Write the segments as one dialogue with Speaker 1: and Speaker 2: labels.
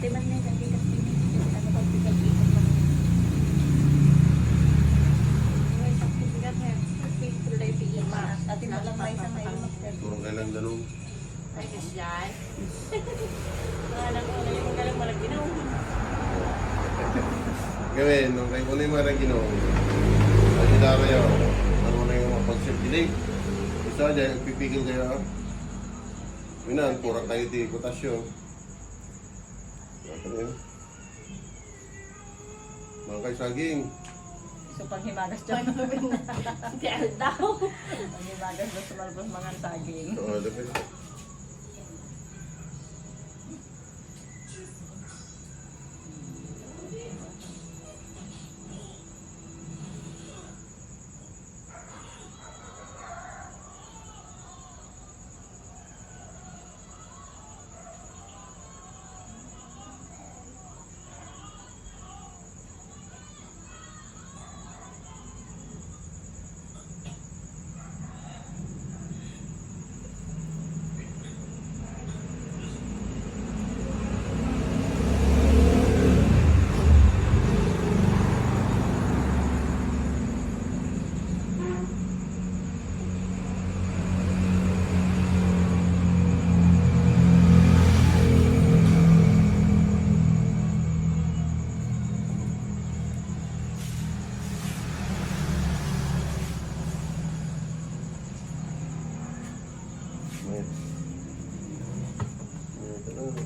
Speaker 1: Ate man na lagi kasi ano pag bigat-bigat man. May sakit-bigat na. Pero dahil piima. Ate malang may isang may umakit.
Speaker 2: Turong kailang ganun.
Speaker 1: Ay, yan. Alam ko, alam mo galang malang ginaw.
Speaker 2: Gawin, nung kayo ko na yung mga ginoo. Ay, dara yun. Ano na yung mga pag-circulate. Isa dyan, pipigil kayo. Minan, kurang kayo di potasyon. Ano yun? Mga kayo saging.
Speaker 1: So pag himagas dyan, si Aldaw. Pag himagas na sumalbos mga saging.
Speaker 2: Oo, dapat.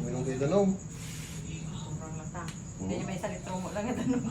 Speaker 2: Minum kayo tanong.
Speaker 1: Sobrang lata. Hindi may salitro mo lang ito nung